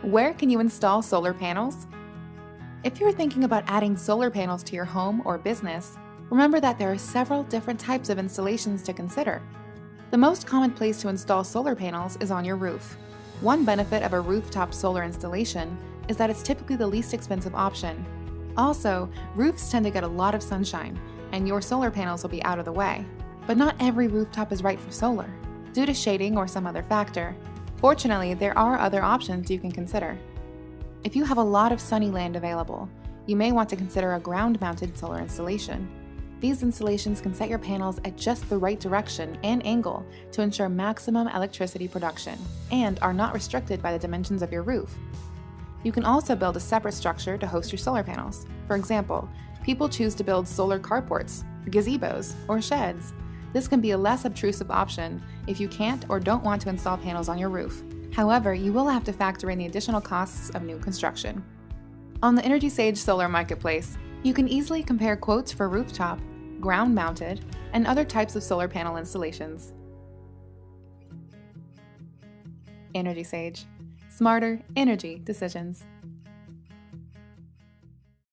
Where can you install solar panels? If you're thinking about adding solar panels to your home or business, remember that there are several different types of installations to consider. The most common place to install solar panels is on your roof. One benefit of a rooftop solar installation is that it's typically the least expensive option. Also, roofs tend to get a lot of sunshine, and your solar panels will be out of the way. But not every rooftop is right for solar, due to shading or some other factor. Fortunately, there are other options you can consider. If you have a lot of sunny land available, you may want to consider a ground-mounted solar installation. These installations can set your panels at just the right direction and angle to ensure maximum electricity production, and are not restricted by the dimensions of your roof. You can also build a separate structure to host your solar panels. For example, people choose to build solar carports, gazebos, or sheds. This can be a less obtrusive option if you can't or don't want to install panels on your roof. However, you will have to factor in the additional costs of new construction. On the Energy Sage Solar Marketplace, you can easily compare quotes for rooftop, ground-mounted, and other types of solar panel installations. Energy Sage. Smarter energy decisions.